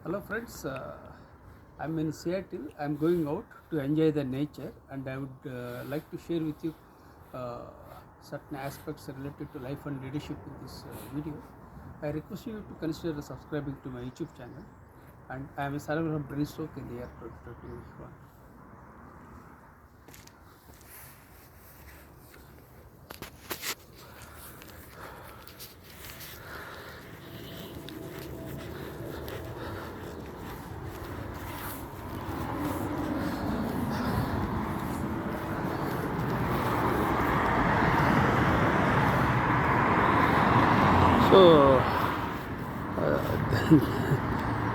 Hello friends, I'm in Seattle. I'm going out to enjoy the nature, and I would like to share with you uh, certain aspects related to life and leadership in this video. I request you to consider subscribing to my YouTube channel, and I am a salary from Brainstroke in the year 2021. So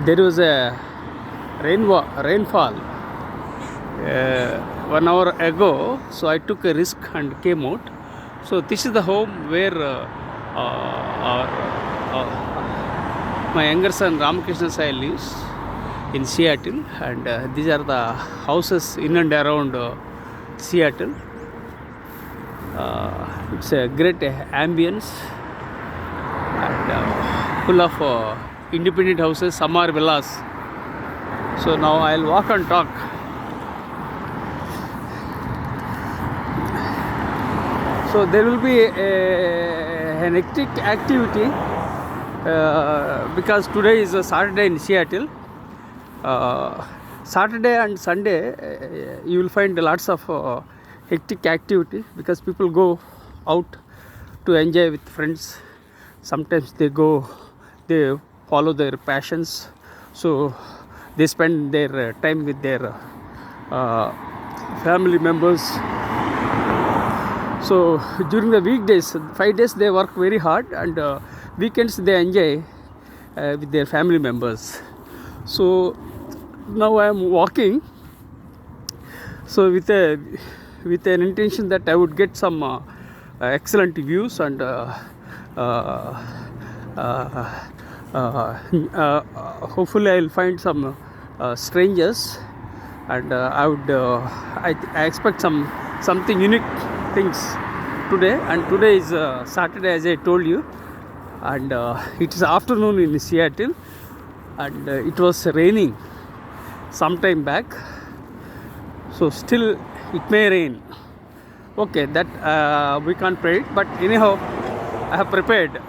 there was a rainfall 1 hour ago, so I took a risk and came out. So this is the home where my younger son Ramakrishna Sai lives in Seattle, and these are the houses in and around Seattle. It's a great ambience and full of independent houses. Some are villas. So now I'll walk and talk. So there will be an hectic activity because today is a Saturday in Seattle. Saturday and Sunday you will find lots of hectic activity because people go out to enjoy with friends. Sometimes they follow their passions, so they spend their time with their family members. So during the weekdays, 5 days they work very hard, and weekends they enjoy with their family members. So now I am walking, so with an intention that I would get some excellent views, and hopefully I'll find some strangers, and I expect something unique things today. And today is Saturday, as I told you, and it is afternoon in Seattle, and it was raining some time back, so still it may rain. Okay, that we can't predict, but anyhow I have prepared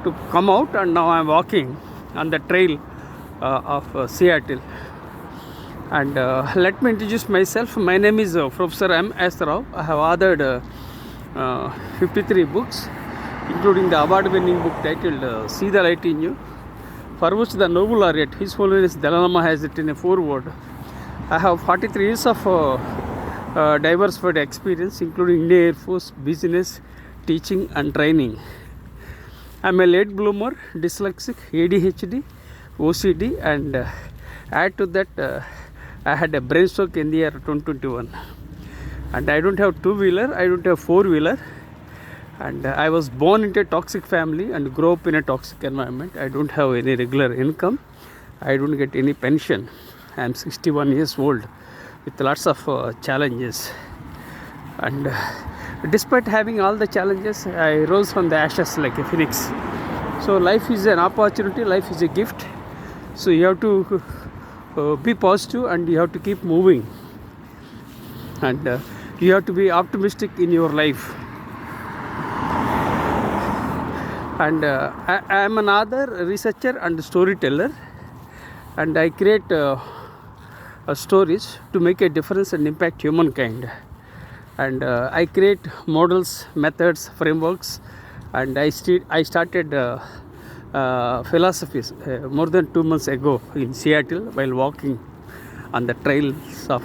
to come out, and now I am walking on the trail of Seattle. And let me introduce myself. My name is Professor M.S.Rao. I have authored 53 books, including the award-winning book titled See the Light in You, for which the Nobel laureate, His Holiness Dalai Lama, has written a foreword. I have 43 years of diversified experience, including Indian Air Force, business, teaching and training. I am a late bloomer, dyslexic, ADHD, OCD, and add to that I had a brain stroke in the year 2021. And I don't have two-wheeler, I don't have four-wheeler, and I was born into a toxic family and grew up in a toxic environment. I don't have any regular income, I don't get any pension. I am 61 years old with lots of challenges, and despite having all the challenges, I rose from the ashes like a phoenix. So life is an opportunity, life is a gift, so you have to be positive, and you have to keep moving, and you have to be optimistic in your life. And I am an author, researcher and storyteller, and I create stories to make a difference and impact humankind. And I create models, methods, frameworks, and I started philosophy more than 2 months ago in Seattle while walking on the trails of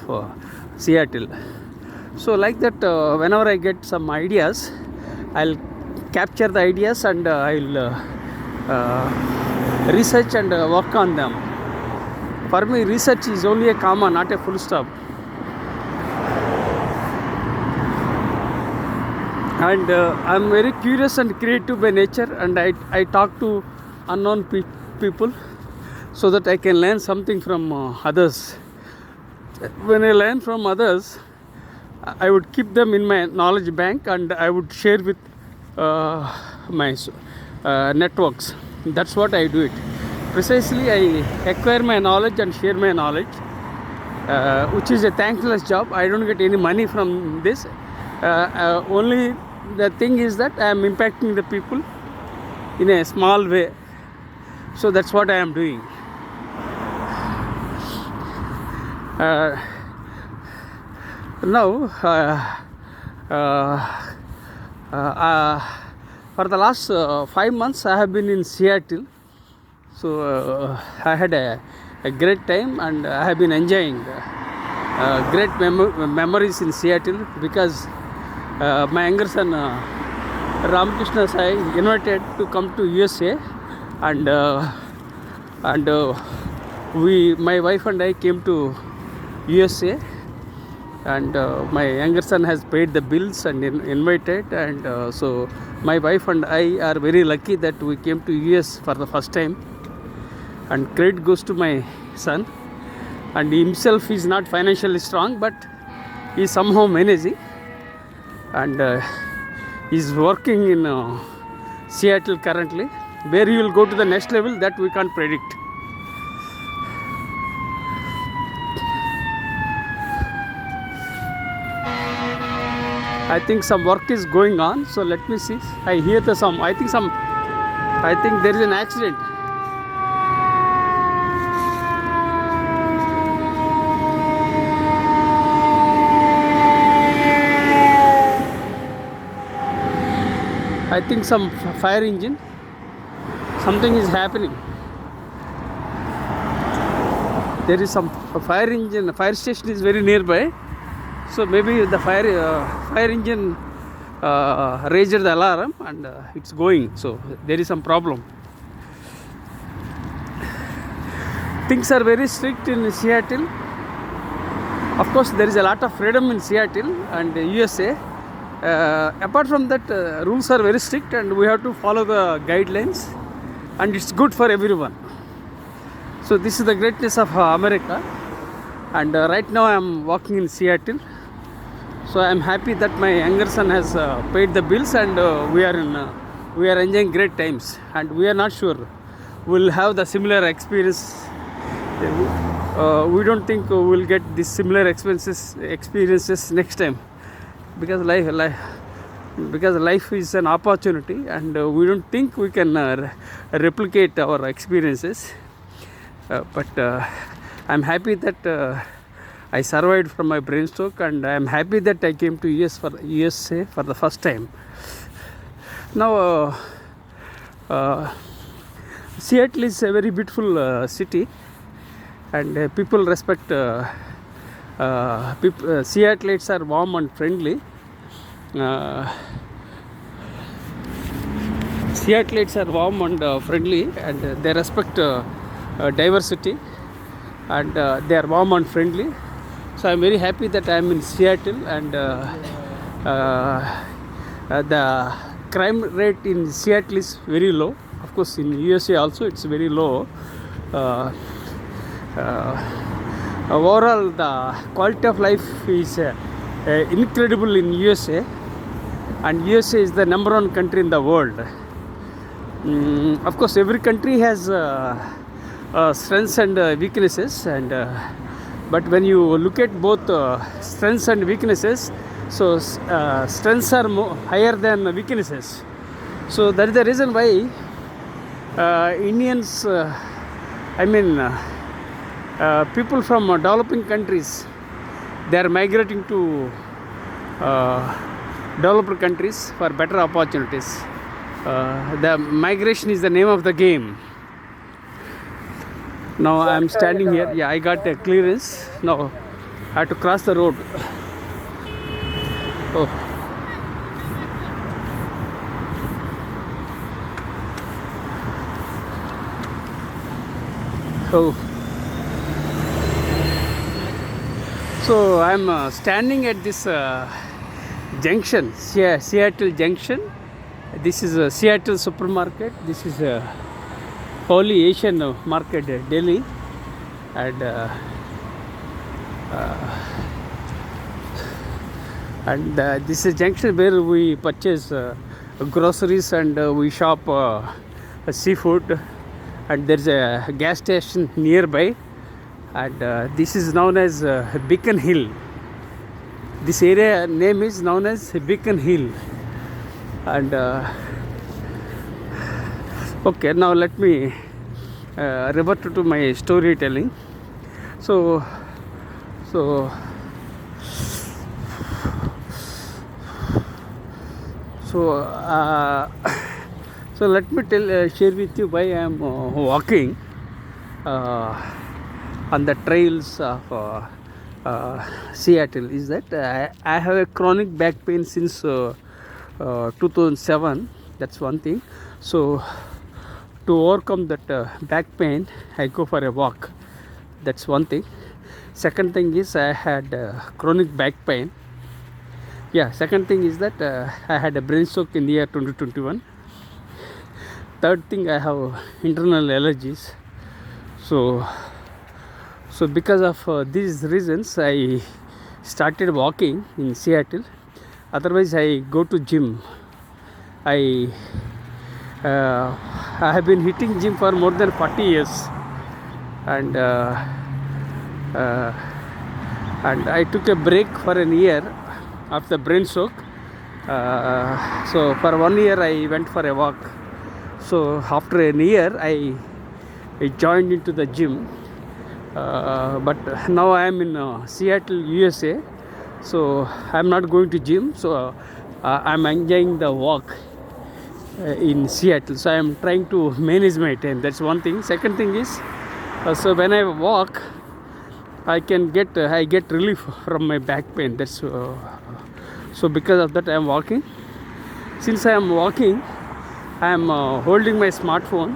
Seattle. So like that, whenever I get some ideas, I'll capture the ideas, and I'll research and work on them. For me, research is only a comma, not a full stop. And I'm very curious and creative by nature, and I talk to unknown people so that I can learn something from others. When I learn from others, I would keep them in my knowledge bank, and I would share with my networks. That's what I do it. precisely I acquire my knowledge and share my knowledge, which is a thankless job. I don't get any money from this. Only the thing is that I am impacting the people in a small way. So that's what I am doing. Now, for the last 5 months, I have been in Seattle. So I had a great time, and I have been enjoying great memories in Seattle, because my younger son Ramakrishna Sai invited to come to USA, and my wife and I came to USA, and my younger son has paid the bills and invited, and so my wife and I are very lucky that we came to US for the first time, and credit goes to my son. And himself is not financially strong, but he is somehow managing, and he's working in Seattle currently. Where he will go to the next level, that we can't predict. I think some work is going on, so let me see. I hear I think there is an accident. I think some fire engine, something is happening. There is some fire engine, fire station is very nearby. So maybe the fire engine raised the alarm, and it's going. So there is some problem. Things are very strict in Seattle. Of course, there is a lot of freedom in Seattle and USA. Apart from that, rules are very strict, and we have to follow the guidelines, and it's good for everyone. So this is the greatness of America. And right now I am walking in Seattle. So I am happy that my younger son has paid the bills, and we are enjoying great times, and we are not sure we'll have the similar experience. We don't think we'll get these similar experiences next time, because life is an opportunity, and we don't think we can replicate our experiences. But I'm happy that I survived from my brain stroke, and I'm happy that I came to USA for the first time. Now, Seattle is a very beautiful city, and people respect. Seattleites are warm and friendly. Seattleites are warm and friendly, and they respect diversity, and they are warm and friendly. So I'm very happy that I am in Seattle, and the crime rate in Seattle is very low. Of course, in USA also it's very low. Overall, the quality of life is incredible in USA, and USA is the #1 country in the world. Of course, every country has strengths and weaknesses, and but when you look at both strengths and weaknesses, so strengths are higher than weaknesses. So that is the reason why Indians, people from developing countries, they are migrating to developed countries for better opportunities. The migration is the name of the game. Now I am standing here. Yeah, I got a clearance. Now I have to cross the road. Oh. Oh. So I am standing at this junction, Seattle Junction. This is a Seattle supermarket. This is a Holy Asian market, Delhi, and this is a junction where we purchase groceries, and we shop seafood, and there's a gas station nearby, and this is known as Beacon Hill. This area name is known as Beacon Hill. And okay, now let me revert to my storytelling. So let me share with you why I am walking on the trails of Seattle. Is that I have a chronic back pain since 2007. That's one thing. So to overcome that back pain, I go for a walk. That's one thing. Second thing is I had chronic back pain. Second thing is that I had a brain stroke in the year 2021. Third thing, I have internal allergies. So because of these reasons, I started walking in Seattle. Otherwise, I go to gym. I have been hitting gym for more than 40 years, and I took a break for a year after brain stroke. So for 1 year I went for a walk. So after a year I joined into the gym, but now I am in Seattle, USA. So I am not going to gym. So I am enjoying the walk in Seattle. So I am trying to manage my time. That's one thing. Second thing is, so when I walk, I get relief from my back pain. That's so because of that I am walking. Since I am walking, I am holding my smartphone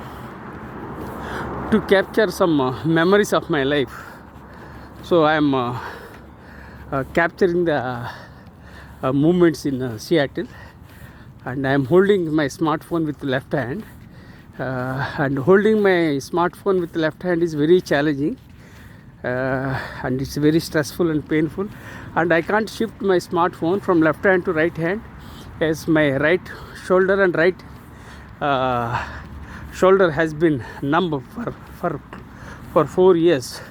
to capture some memories of my life. So I am capturing the movements in Seattle, and I am holding my smartphone with the left hand. And holding my smartphone with the left hand is very challenging. And it's very stressful and painful, and I can't shift my smartphone from left hand to right hand, as my right shoulder and right shoulder has been numb for 4 years.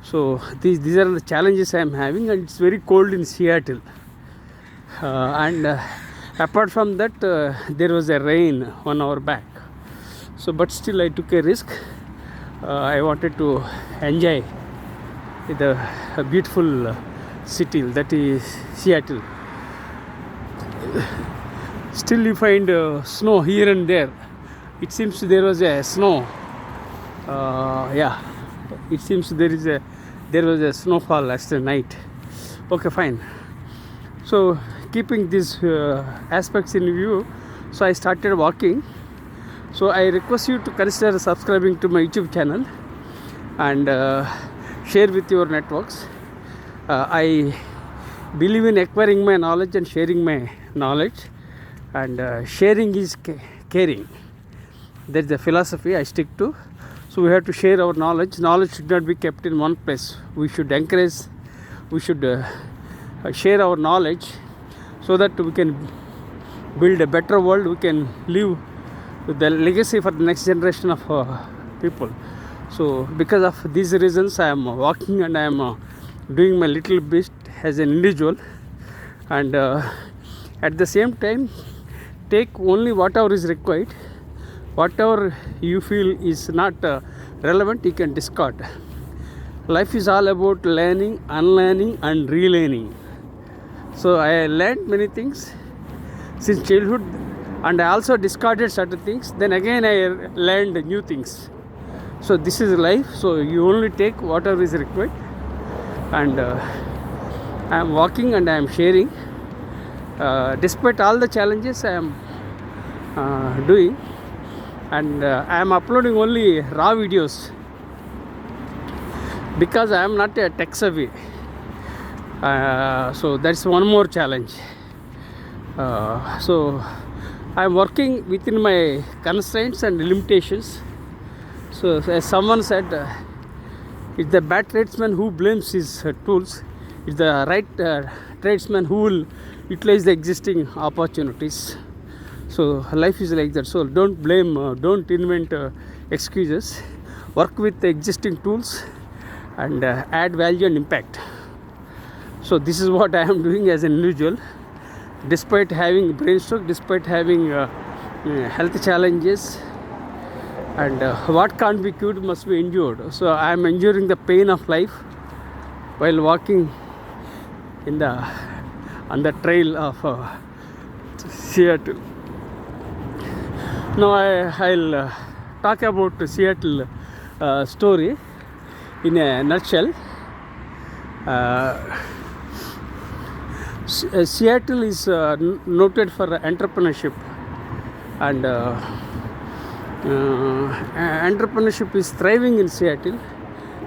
So these are the challenges I am having, and it's very cold in Seattle. And apart from that, there was a rain 1 hour back. So but still I took a risk. I wanted to enjoy the beautiful city that is Seattle. Still you find snow here and there. It seems there was a snow. It seems there was a snowfall last night. Okay, fine. So keeping these aspects in view, so I started walking. So I request you to consider subscribing to my YouTube channel and share with your networks. I believe in acquiring my knowledge and sharing my knowledge, and sharing is caring. That's the philosophy I stick to. So we have to share our knowledge. Knowledge should not be kept in one place. We should encourage, we should share our knowledge so that we can build a better world. We can leave the legacy for the next generation of people. So because of these reasons, I am walking, and I am doing my little bit as an individual, and at the same time take only whatever is required. Whatever you feel is not relevant, you can discard. Life is all about learning, unlearning and relearning. So I learned many things since childhood, and I also discarded certain things. Then again I learned new things. So this is life. So you only take whatever is required, and I am walking and I am sharing. Despite all the challenges I am doing, and I am uploading only raw videos because I am not a tech savvy. So that's one more challenge. So I am working within my constraints and limitations. So as someone said, it's the bad tradesman who blames his tools. It's the right tradesman who will utilize the existing opportunities. So life is like that. So don't blame, don't invent excuses. Work with the existing tools and add value and impact. So this is what I am doing as an individual, despite having brain stroke, despite having health challenges, and what can't be cured must be endured. So I am enduring the pain of life while walking on the trail of Seattle. Now I'll talk about Seattle story in a nutshell. Seattle is noted for entrepreneurship, and entrepreneurship is thriving in Seattle,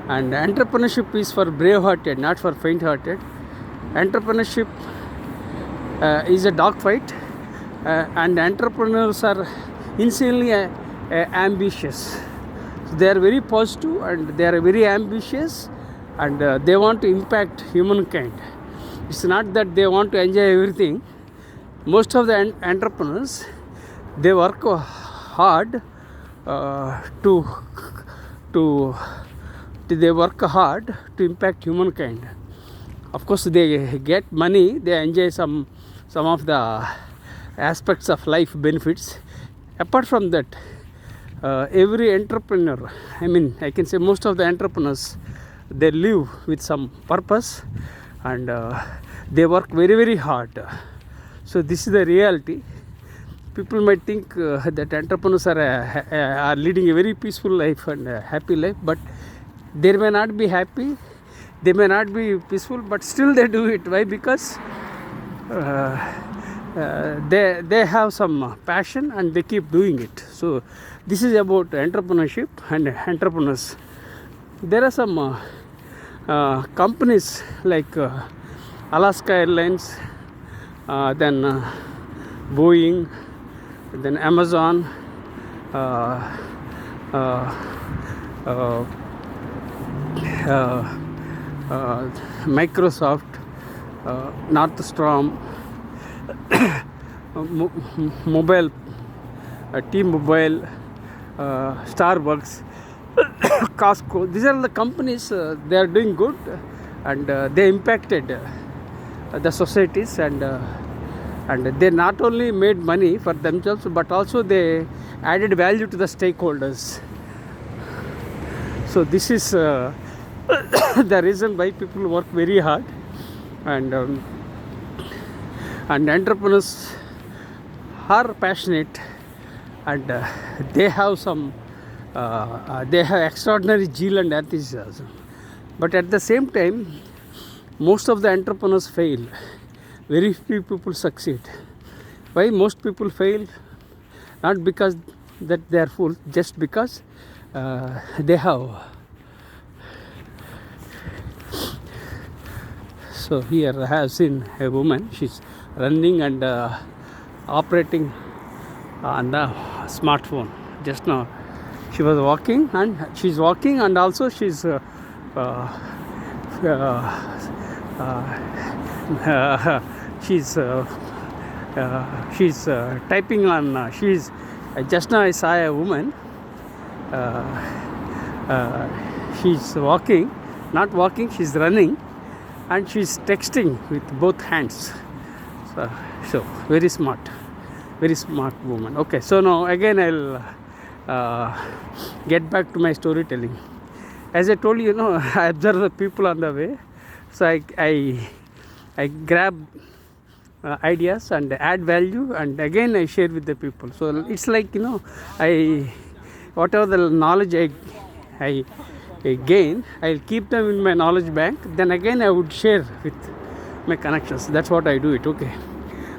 and entrepreneurship is for brave-hearted, not for faint-hearted. Entrepreneurship is a dogfight, and entrepreneurs are insanely ambitious. So they are very positive and they are very ambitious, and they want to impact humankind. It's not that they want to enjoy everything. Most of the entrepreneurs, they work hard they work hard to impact humankind. Of course, they get money, they enjoy some of the aspects of life benefits. Apart from that, every entrepreneur, I can say most of the entrepreneurs, they live with some purpose, and they work very, very hard. So this is the reality. People might think that entrepreneurs are leading a very peaceful life and a happy life, but they may not be happy, they may not be peaceful, but still they do it. Why? Because they have some passion and they keep doing it. So this is about entrepreneurship and entrepreneurs. There are some companies like Alaska Airlines, then Boeing, then Amazon, Microsoft, Northstrom, Mobile, T-Mobile, Starbucks, Costco. These are the companies, they are doing good, and they impacted the societies, and they not only made money for themselves, but also they added value to the stakeholders. So this is the reason why people work very hard, and entrepreneurs are passionate, and they have extraordinary zeal and enthusiasm. But at the same time, most of the entrepreneurs fail. Very few people succeed. Why most people fail? Not because that they are fools, just because they have. So here I have seen a woman. She's running and operating on the smartphone. Just now she was walking, and she's walking, and also she's she's typing on. Just now I saw a woman. She's walking, not walking. She's running, and she's texting with both hands. So very smart woman. Okay, so now again I'll get back to my storytelling. As I told you, I observe the people on the way, so I grab ideas and add value, and again I share with the people. So it's like, whatever the knowledge I gain, I'll keep them in my knowledge bank. Then again I would share with my connections. That's what I do it. Okay.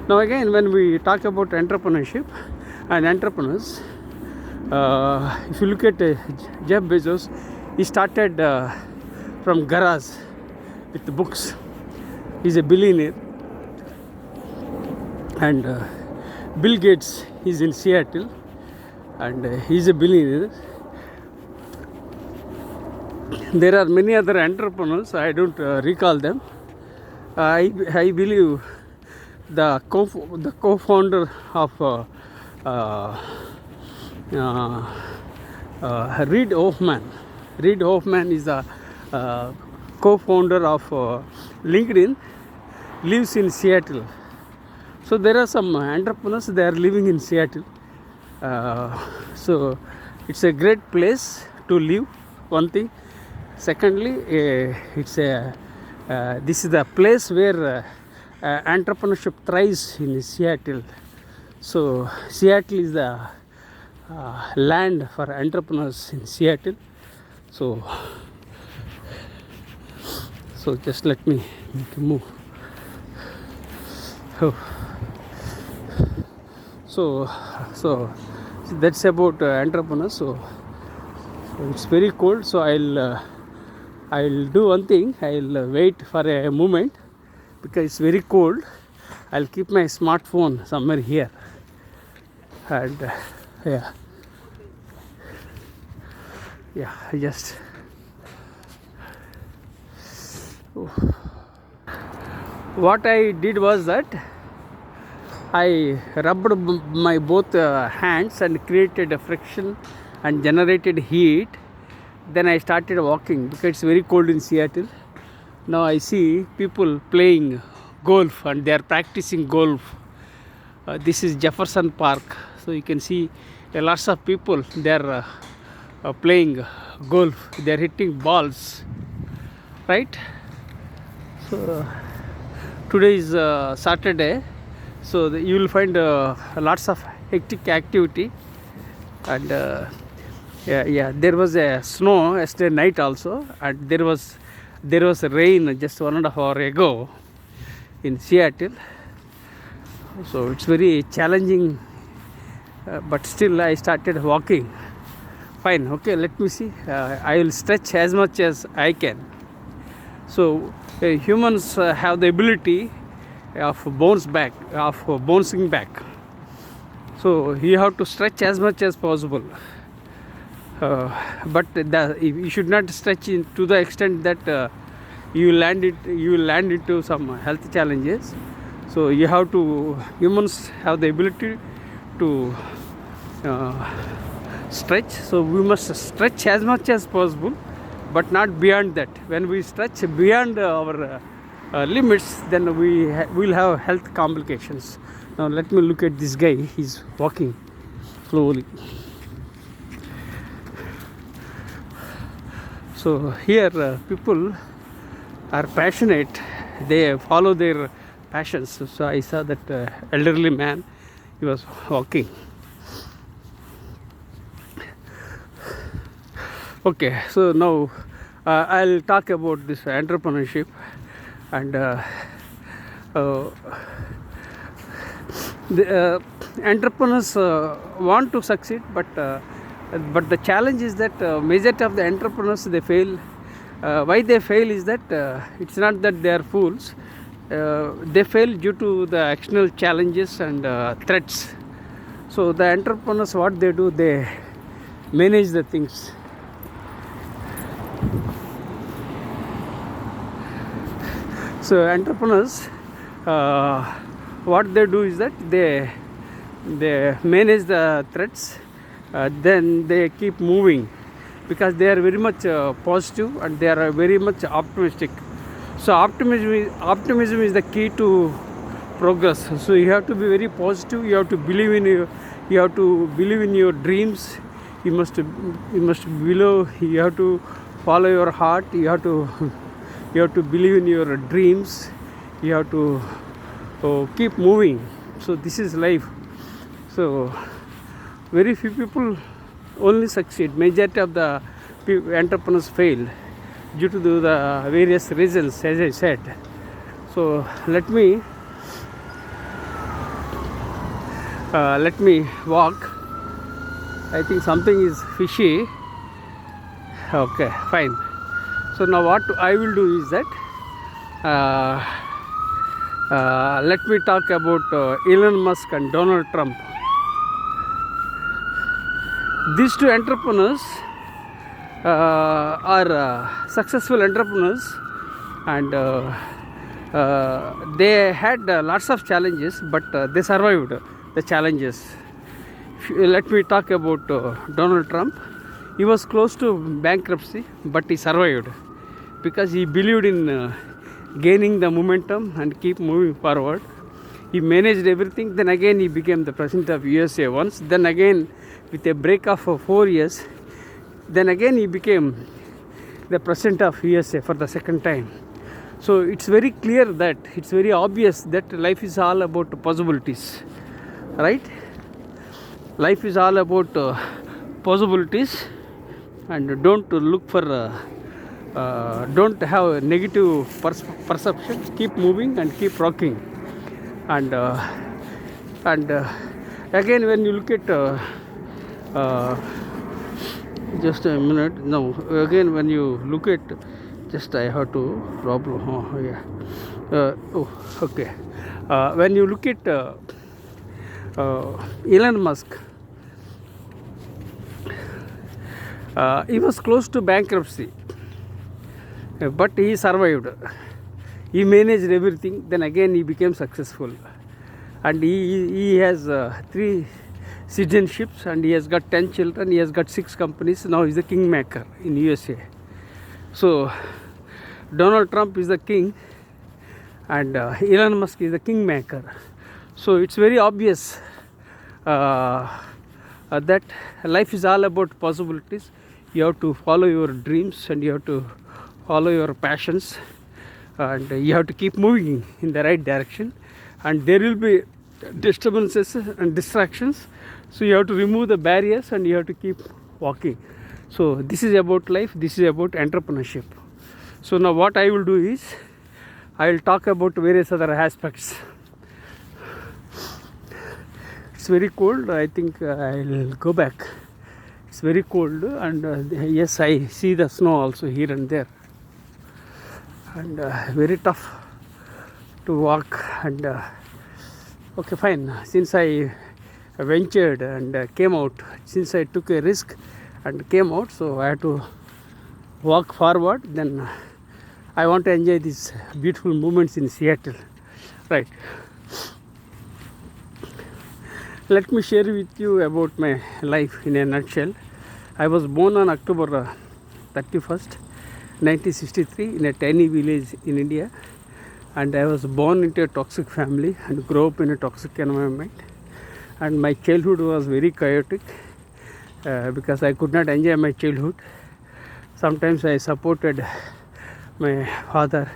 Now again, when we talk about entrepreneurship and entrepreneurs, if you look at Jeff Bezos, he started from garage with the books. He's a billionaire. And Bill Gates is in Seattle, and he's a billionaire. There are many other entrepreneurs, I don't recall them. I believe the co-founder of Reid Hoffman. Reid Hoffman is the co-founder of LinkedIn, lives in Seattle. So there are some entrepreneurs, they are living in Seattle. So it's a great place to live, one thing. Secondly, it's a this is the place where entrepreneurship thrives in Seattle. So Seattle is the land for entrepreneurs in Seattle. So just let me move. Oh. So that's about entrepreneurs. So it's very cold. So I'll do one thing. I'll wait for a moment because it's very cold. I'll keep my smartphone somewhere here, and yeah, I just. What I did was that I rubbed my both hands and created a friction and generated heat. Then I started walking because it's very cold in Seattle. Now I see people playing golf and they are practicing golf. This is Jefferson Park. So you can see lots of people, they are playing golf. They are hitting balls, right? So today is Saturday. So you will find lots of hectic activity, and there was a snow yesterday night also, and there was rain just 1.5 hours ago in Seattle. So it's very challenging, but still I started walking. Fine, okay, let me see. I will stretch as much as I can. So humans have the ability of bouncing back. So you have to stretch as much as possible, but you should not stretch to the extent that you will land into some health challenges. So humans have the ability to stretch. So we must stretch as much as possible, but not beyond that. When we stretch beyond our limits, then we will have health complications. Now let me look at this guy. He's walking slowly. So here people are passionate. They follow their passions. So I saw that elderly man. He was walking. Okay. So now I'll talk about this entrepreneurship. And the entrepreneurs want to succeed, but the challenge is that majority of the entrepreneurs, they fail. Why they fail is that it's not that they are fools. They fail due to the external challenges and threats. So the entrepreneurs, what they do, they manage the things. So entrepreneurs, what they do is that they manage the threats, then they keep moving because they are very much positive and they are very much optimistic. So optimism is the key to progress. So you have to be very positive. You have to believe in your dreams. You must you have to follow your heart. You have to believe in your dreams. You have to keep moving. So this is life. So very few people only succeed. Majority of the entrepreneurs fail due to the various reasons, as I said. So let me walk. I think something is fishy. Okay, fine. So now what I will do is that let me talk about Elon Musk and Donald Trump. These two entrepreneurs are successful entrepreneurs, and they had lots of challenges, but they survived the challenges. Let me talk about Donald Trump. He was close to bankruptcy, but he survived because he believed in gaining the momentum and keep moving forward. He managed everything. Then again he became the president of USA once. Then again, with a break of 4 years, then again he became the president of USA for the second time. So it's very clear that, it's very obvious that life is all about possibilities, right? Life is all about possibilities, and don't look for don't have a negative perception. Keep moving and keep rocking. And again, when you look at just a minute. No, again, when you look at, just I have to problem. Oh, yeah. Okay. When you look at Elon Musk, he was close to bankruptcy, but he survived. He managed everything. Then again, he became successful, and he has 3 citizenships, and he has got 10 children. He has got 6 companies. Now he's the kingmaker in USA. So Donald Trump is the king, and Elon Musk is the kingmaker. So it's very obvious that life is all about possibilities. You have to follow your dreams, and you have to follow your passions, and you have to keep moving in the right direction. And there will be disturbances and distractions, so you have to remove the barriers, and you have to keep walking. So this is about life. This is about entrepreneurship. So now what I will do is, I will talk about various other aspects. It's very cold. I think I'll go back. It's very cold, and yes, I see the snow also here and there, and very tough to walk. And okay, fine. Since I ventured and came out, since I took a risk and came out, so I had to walk forward. Then I want to enjoy these beautiful moments in Seattle, right? Let me share with you about my life in a nutshell. I was born on October 31st, 1963 in a tiny village in India, and I was born into a toxic family and grew up in a toxic environment. And my childhood was very chaotic because I could not enjoy my childhood. Sometimes I supported my father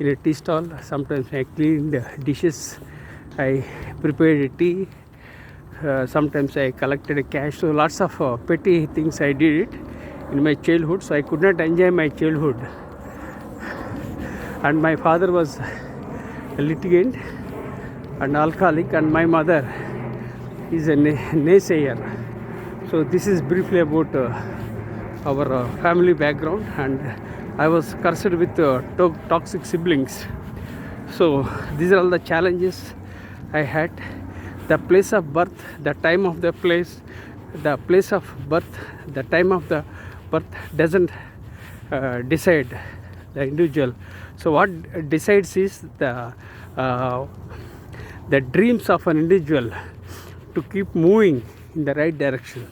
in a tea stall. Sometimes I cleaned dishes. I prepared tea. Sometimes I collected cash. So lots of petty things I did it in my childhood. So I could not enjoy my childhood. And my father was a litigant and alcoholic, and my mother is a naysayer. So this is briefly about our family background, and I was cursed with toxic siblings. So these are all the challenges I had. The place of birth, the time of the place of birth, the time of the birth doesn't decide the individual. So what decides is the dreams of an individual to keep moving in the right direction.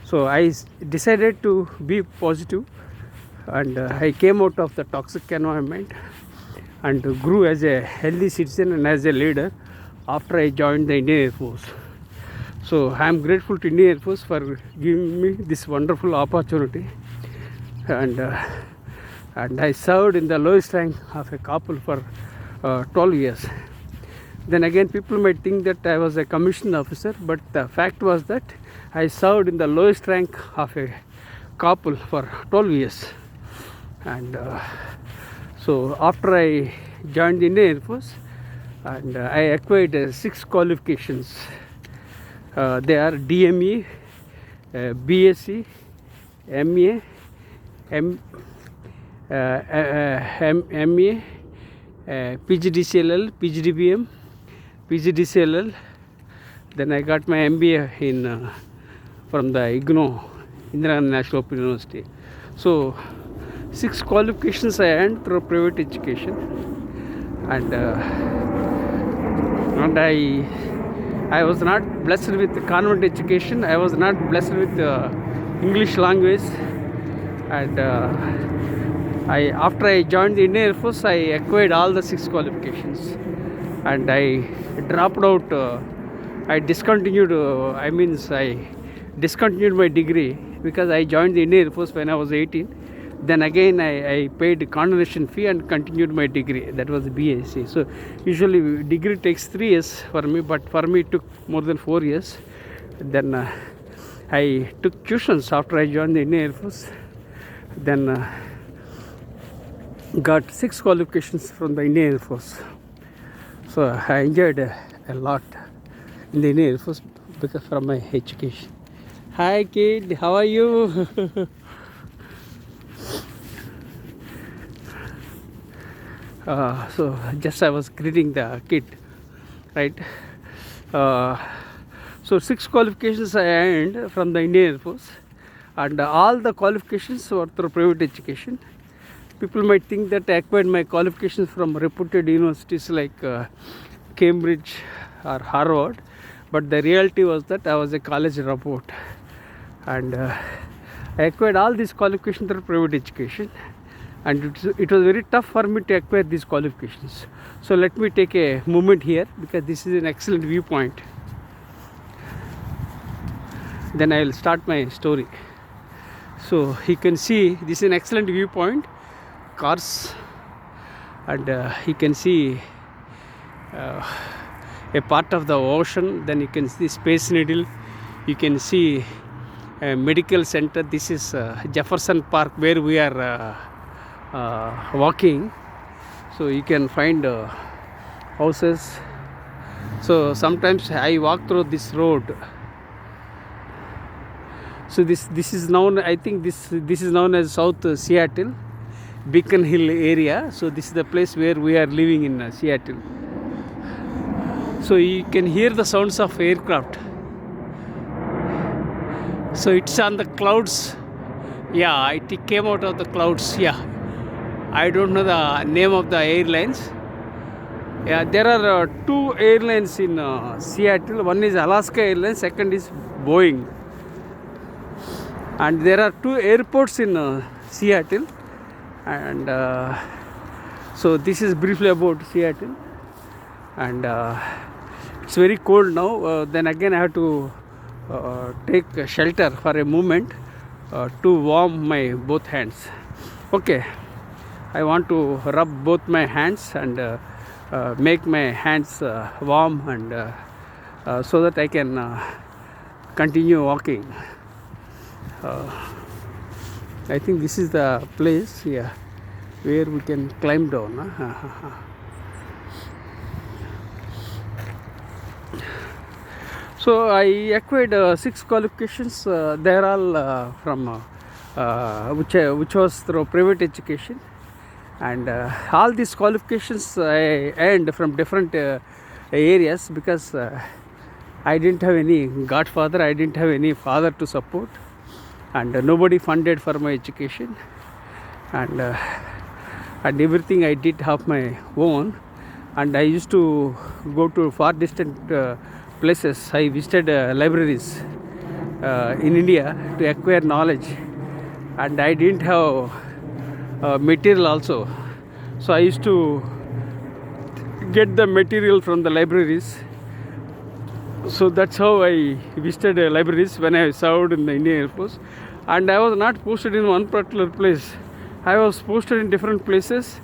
So I decided to be positive, and I came out of the toxic environment and grew as a healthy citizen and as a leader after I joined the Indian Air Force. So I am grateful to Indian Air Force for giving me this wonderful opportunity, and I served in the lowest rank of a couple for 12 years. Then again, people might think that I was a commissioned officer, but the fact was that I served in the lowest rank of a couple for 12 years. And so after I joined the Indian Air Force, and I acquired 6 qualifications. They are DME, BSc, MA, MA, PGDCLL, PGDBM, PGDCLL. Then I got my MBA in from the IGNO, Indira Gandhi National Open University. So 6 qualifications I earned through private education, and I was not blessed with convent education. I was not blessed with English language, and after I joined the Indian Air Force, I acquired all the 6 qualifications, and I dropped out. I discontinued. I discontinued my degree because I joined the Indian Air Force when I was 18. Then again, I paid condonation fee and continued my degree. That was BSc. So usually degree takes 3 years for me, but for me it took more than 4 years. Then I took tuitions after I joined the Indian Air Force. Then got 6 qualifications from the Indian Air Force. So I enjoyed a lot in the Indian Air Force because from my education. Hi kid, how are you? So just I was greeting the kid, right? So 6 qualifications I earned from the Indian Air Force, and all the qualifications were through private education. People might think that I acquired my qualifications from reputed universities like Cambridge or Harvard, but the reality was that I was a college dropout, and I acquired all these qualifications through private education, and it was very tough for me to acquire these qualifications. So let me take a moment here because this is an excellent viewpoint. Then I will start my story. So you can see this is an excellent viewpoint, cars, and you can see a part of the ocean. Then you can see Space Needle. You can see a medical center. This is Jefferson Park where we are walking. So you can find houses. So sometimes I walk through this road. So this is known, I think this is known as South Seattle, Beacon Hill area. So this is the place where we are living in Seattle. So you can hear the sounds of aircraft. So it's on the clouds. Yeah, it came out of the clouds. Yeah, I don't know the name of the airlines. Yeah, there are 2 airlines in Seattle. One is Alaska Airlines, second is Boeing. And there are 2 airports in Seattle. And so this is briefly about Seattle. And it's very cold now. Then again I have to take shelter for a moment to warm my both hands. Okay, I want to rub both my hands and make my hands warm, and so that I can continue walking. I think this is the place, yeah, where we can climb down. So I acquired 6 qualifications. They're all from which was through private education, and all these qualifications I earned from different areas because I didn't have any godfather, I didn't have any father to support, and nobody funded for my education, and everything I did of my own. And I used to go to far distant places. I visited libraries in India to acquire knowledge, and I didn't have material also, so I used to get the material from the libraries. So that's how I visited libraries when I served in the Indian Air Force. And I was not posted in one particular place. I was posted in different places,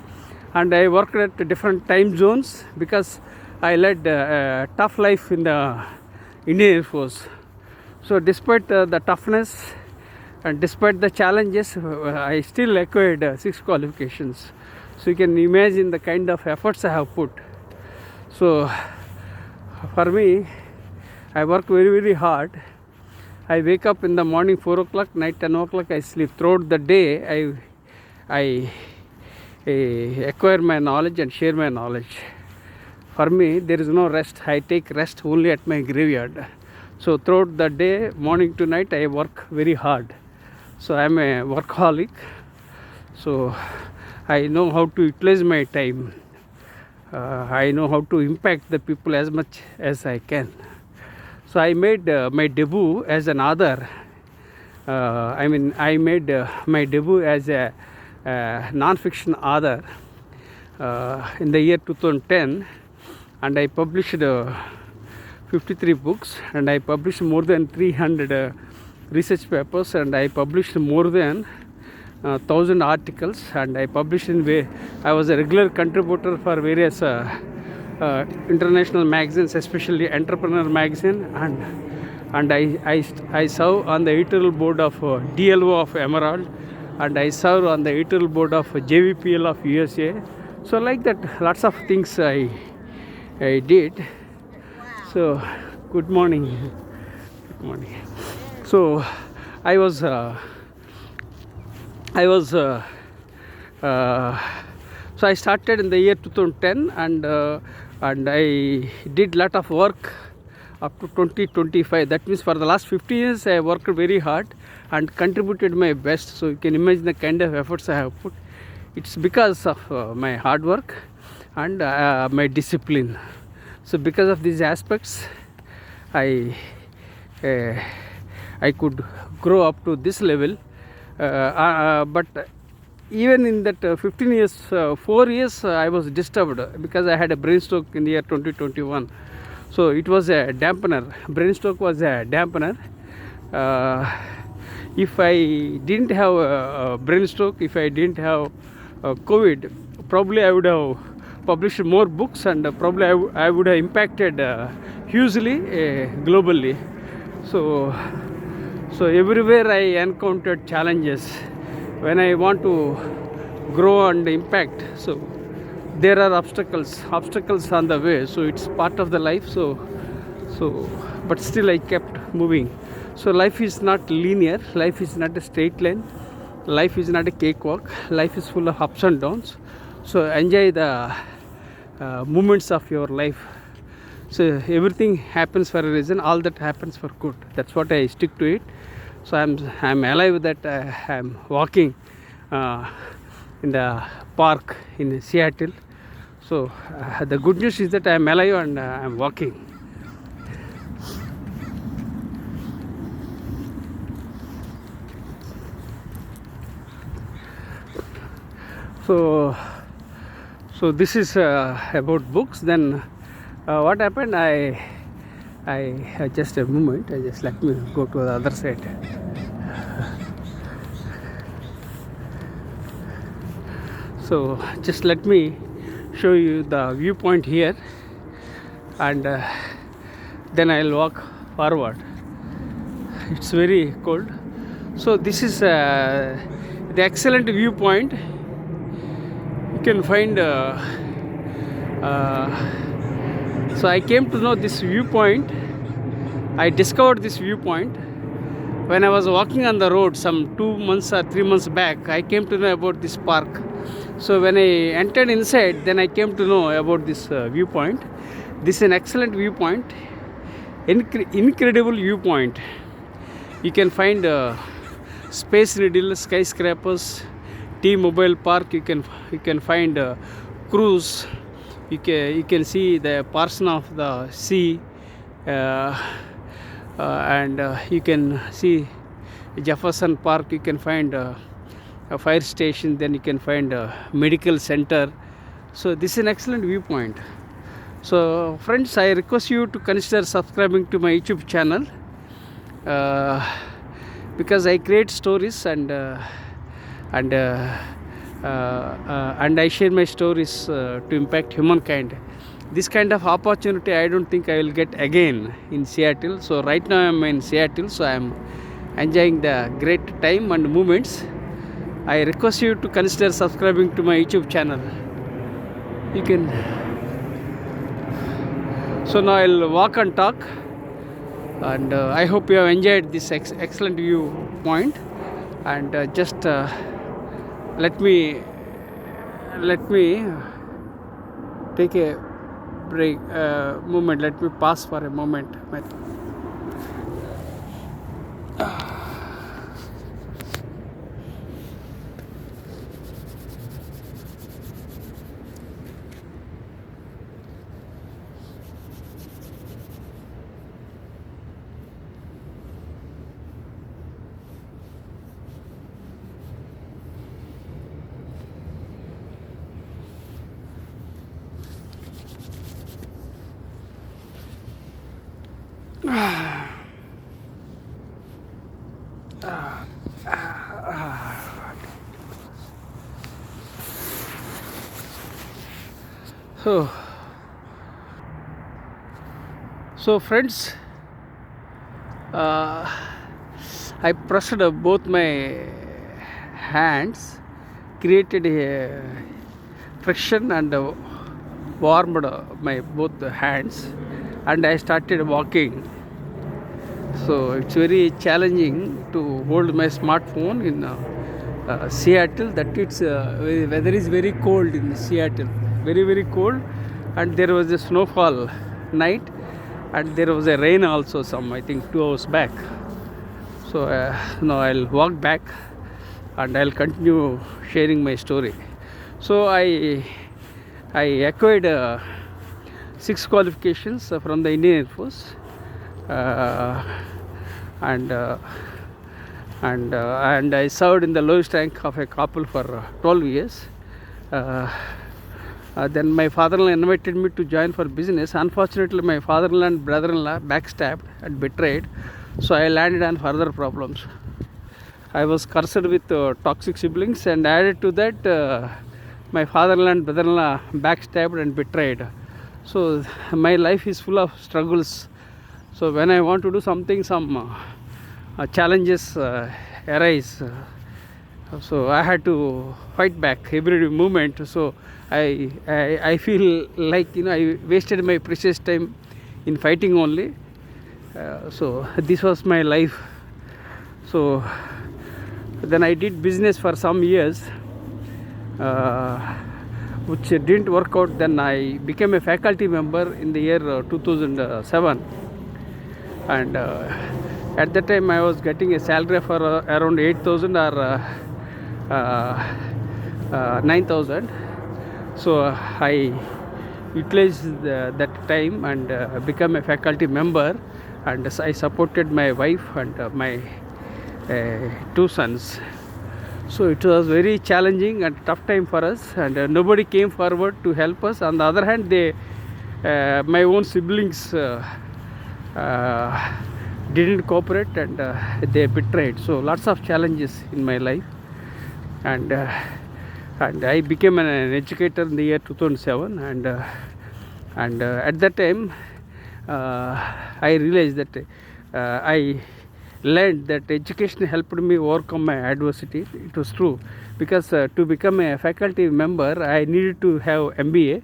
and I worked at different time zones because I led a tough life in the Indian Air Force. So despite the toughness and despite the challenges, I still acquired 6 qualifications. So you can imagine the kind of efforts I have put. So for me, I work very, very hard. I wake up in the morning 4 o'clock, night 10 o'clock I sleep. Throughout the day, I acquire my knowledge and share my knowledge. For me, there is no rest. I take rest only at my graveyard. So throughout the day, morning to night, I work very hard. So I am a workaholic. So I know how to utilize my time. I know how to impact the people as much as I can. So I made my debut as an author I made my debut as a non-fiction author in the year 2010, and I published 53 books, and I published more than 300 research papers, and I published more than 1,000 articles, and I was a regular contributor for various international magazines, especially Entrepreneur magazine, and I serve on the editorial board of DLO of Emerald, and I serve on the editorial board of JVPL of USA. So like that, lots of things I did. So good morning. Good morning. So I was so I started in the year 2010, and I did lot of work up to 2025. That means for the last 50 years I worked very hard and contributed my best. So you can imagine the kind of efforts I have put. It's because of my hard work and my discipline. So because of these aspects, I could grow up to this level. But even in that 15 years, 4 years I was disturbed because I had a brain stroke in the year 2021. So it was a dampener. Brain stroke was a dampener. If I didn't have a brain stroke, if I didn't have COVID, probably I would have published more books, and probably I would have impacted hugely globally. So everywhere I encountered challenges when I want to grow and impact. So there are obstacles on the way. So it's part of the life. So but still I kept moving. So life is not linear. Life is not a straight line. Life is not a cakewalk. Life is full of ups and downs. So enjoy the moments of your life. So everything happens for a reason. All that happens for good. That's what I stick to it. So I'm alive that I'm walking in the park in Seattle. So the good news is that I'm alive and I'm walking. So this is about books. Then what happened? I just a moment. Just let me go to the other side. So just let me show you the viewpoint here, and then I'll walk forward. It's very cold. So this is the excellent viewpoint. You can find so I came to know this viewpoint. I discovered this viewpoint when I was walking on the road some 2 months or 3 months back. I came to know about this park. So when I entered inside, then I came to know about this viewpoint. This is an excellent viewpoint, incredible viewpoint. You can find Space Needle, skyscrapers, T-Mobile Park. You can find cruise. You can see the portion of the sea, and you can see Jefferson Park. You can find a fire station. Then you can find a medical center. So this is an excellent viewpoint. So friends, I request you to consider subscribing to my YouTube channel, because I create stories and I share my stories to impact humankind. This kind of opportunity I don't think I will get again in Seattle. So right now I'm in Seattle, so I'm enjoying the great time and moments. I request you to consider subscribing to my YouTube channel. You can. So now I'll walk and talk, and I hope you have enjoyed this excellent viewpoint. And just let me take a break moment. Let me pause for a moment. So, friends, I pressed both my hands, created a friction and warmed my both hands, and I started walking. So it's very challenging to hold my smartphone in Seattle. That it's weather is very cold in Seattle, very cold, and there was a snowfall night, and there was a rain also. I think 2 hours back. So now I'll walk back, and I'll continue sharing my story. So I acquired 6 qualifications from the Indian Air Force. And I served in the lowest rank of a corporal for 12 years. Then my father-in-law invited me to join for business. Unfortunately, my father-in-law and brother-in-law backstabbed and betrayed, so I landed on further problems. I was cursed with toxic siblings, and added to that, my father-in-law and brother-in-law backstabbed and betrayed. So my life is full of struggles. So when I want to do something, some challenges arise. So I had to fight back every moment. So I feel like I wasted my precious time in fighting only. So this was my life. So then I did business for some years, which didn't work out. Then I became a faculty member in the year 2007, and at that time I was getting a salary for around 8,000 or 9,000. So I utilized that time and become a faculty member, and I supported my wife and my 2 sons. So it was very challenging and tough time for us, and nobody came forward to help us. On the other hand, my own siblings didn't cooperate, and they betrayed. So lots of challenges in my life, and I became an educator in the year 2007, and at that time I realized that I learned that education helped me overcome my adversity. It was true, because to become a faculty member I needed to have MBA,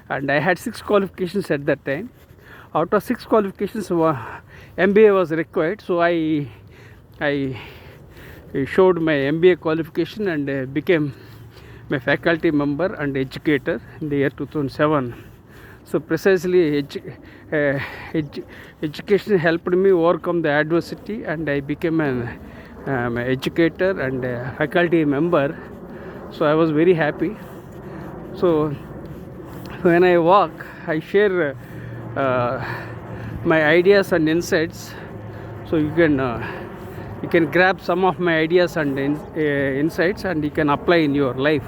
and I had 6 qualifications at that time. Out of 6 qualifications, MBA was required. So I showed my MBA qualification and became my faculty member and educator in the year 2007. So precisely education helped me overcome the adversity, and I became an educator and a faculty member. So I was very happy. So when I walk, I share my ideas and insights, so you can grab some of my ideas and insights, and you can apply in your life.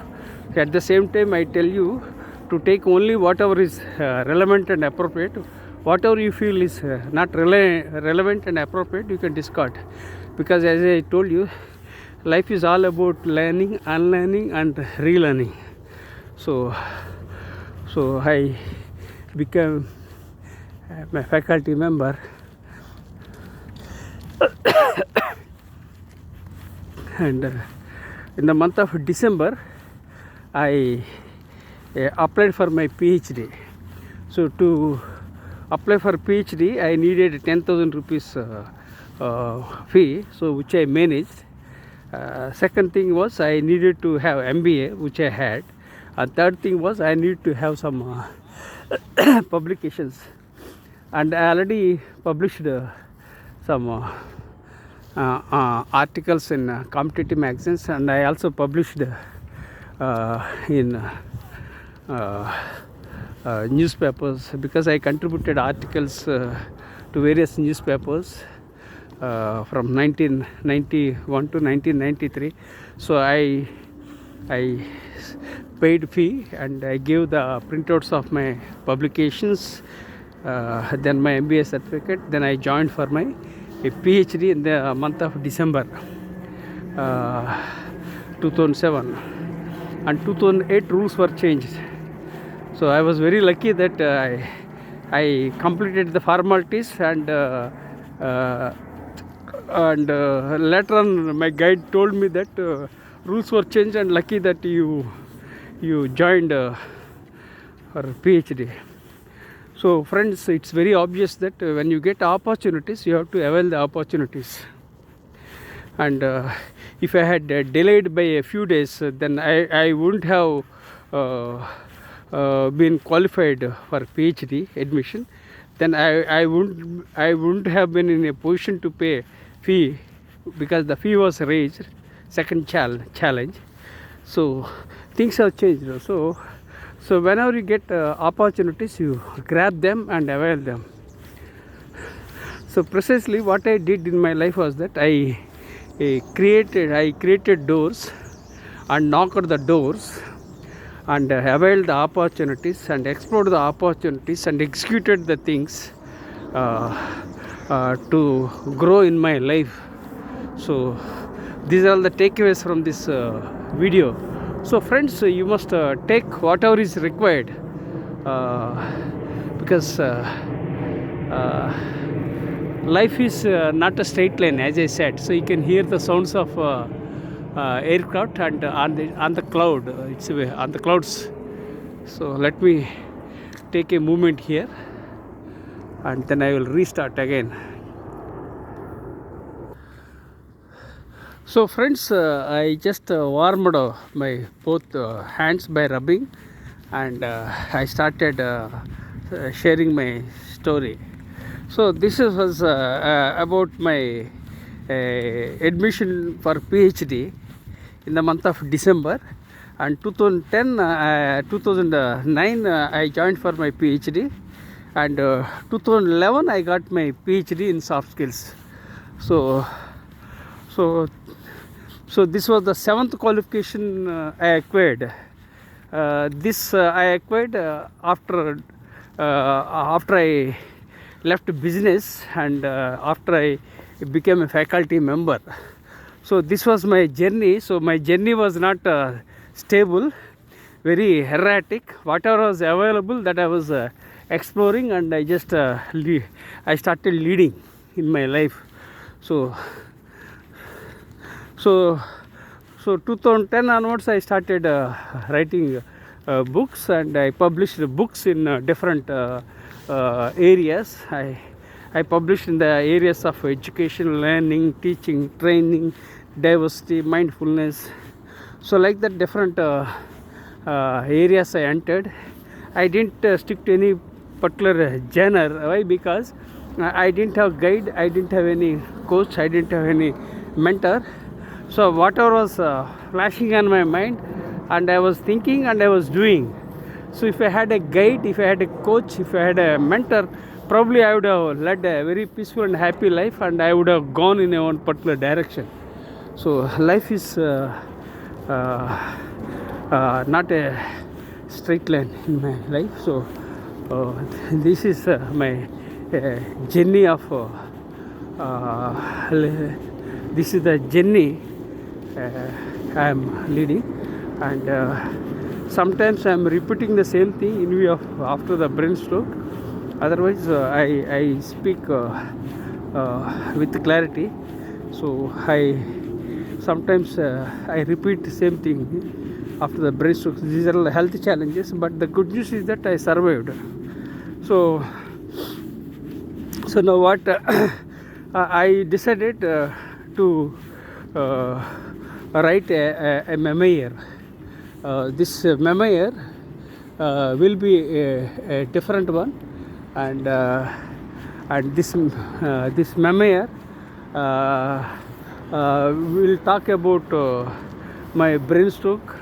At the same time, I tell you to take only whatever is relevant and appropriate. Whatever you feel is not relevant and appropriate, you can discard, because as I told you, life is all about learning, unlearning and relearning. So I became my faculty member, and in the month of December I applied for my Ph.D. So to apply for Ph.D. I needed 10,000 rupees fee, so which I managed. Second thing was I needed to have MBA, which I had, and third thing was I need to have some publications, and I already published some articles in competitive magazines, and I also published in newspapers, because I contributed articles to various newspapers from 1991 to 1993. So I paid fee, and I gave the printouts of my publications then my MBA certificate. Then I joined for my PhD in the month of December 2007, and 2008 rules were changed. So I was very lucky that I completed the formalities, and later on my guide told me that rules were changed, and lucky that you joined for PhD. So friends, it's very obvious that when you get opportunities, you have to avail the opportunities. And if I had delayed by a few days, then I wouldn't have been qualified for PhD admission. Then I wouldn't have been in a position to pay fee, because the fee was raised, second challenge. So things have changed. So whenever you get opportunities, you grab them and avail them. So precisely what I did in my life was that I created doors and knocked the doors, and availed the opportunities and explored the opportunities and executed the things to grow in my life. So these are all the takeaways from this video. So friends, you must take whatever is required, because life is not a straight line, as I said. So you can hear the sounds of aircraft, and on the cloud, it's on the clouds. So let me take a moment here, and then I will restart again. So friends, I just warmed my both hands by rubbing, and I started sharing my story. So this was about my admission for PhD in the month of December, and 2009 I joined for my PhD, and 2011 I got my PhD in soft skills. So this was the 7th qualification I acquired. This I acquired after I left business, and after I became a faculty member. So this was my journey. So my journey was not stable, very erratic. Whatever was available, that I was exploring, and I just I started leading in my life. So 2010 onwards, I started writing books, and I published books in different areas. I published in the areas of education, learning, teaching, training, diversity, mindfulness. So like that, different areas I entered. I didn't stick to any particular genre. Why? Because I didn't have guide, I didn't have any coach, I didn't have any mentor. So whatever was flashing on my mind, and I was thinking and I was doing. So if I had a guide, if I had a coach, if I had a mentor, probably I would have led a very peaceful and happy life, and I would have gone in a one particular direction. So life is not a straight line in my life. So this is my journey of this is the journey I am leading, and sometimes I am repeating the same thing in view of after the brain stroke. Otherwise I speak with clarity. So I sometimes I repeat the same thing after the brain stroke. These are the health challenges, but the good news is that I survived. So now what I decided to write a memoir. This memoir will be a different one, and this memoir will talk about my brain stroke,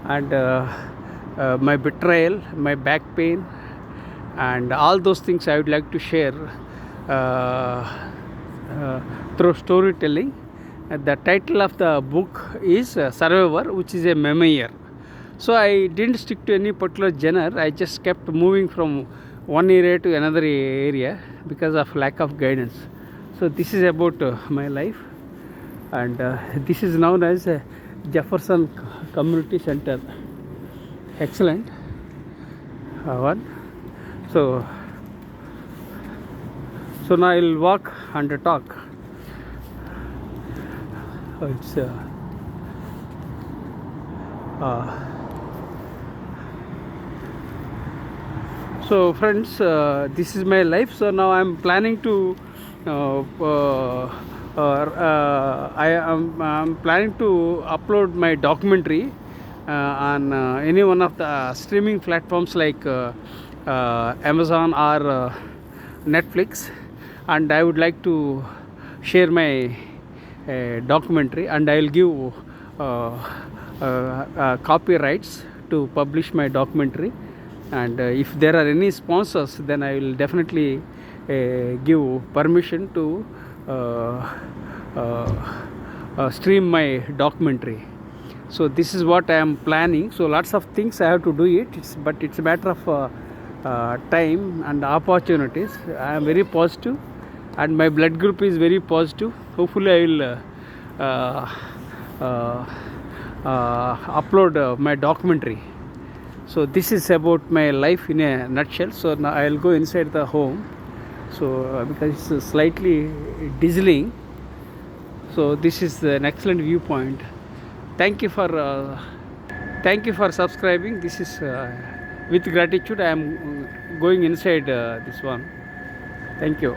and my betrayal, my back pain, and all those things I would like to share through storytelling. The title of the book is Survivor, which is a memoir. So I didn't stick to any particular genre. I just kept moving from one area to another area because of lack of guidance. So this is about my life, and this is known as Jefferson Community Center. Excellent one. So now I'll walk and talk. It's so friends, this is my life. So now I'm planning to I'm planning to upload my documentary on any one of the streaming platforms like Amazon or Netflix, and I would like to share my documentary, and I'll give copyrights to publish my documentary. And if there are any sponsors, then I will definitely give permission to stream my documentary. So this is what I am planning. So lots of things I have to do it, but it's a matter of time and opportunities. I am very positive, and my blood group is very positive. Hopefully I will upload my documentary. So this is about my life in a nutshell. So now I'll go inside the home. So because it's slightly drizzling, so this is an excellent viewpoint. Thank you for subscribing. This is with gratitude I am going inside this one. Thank you.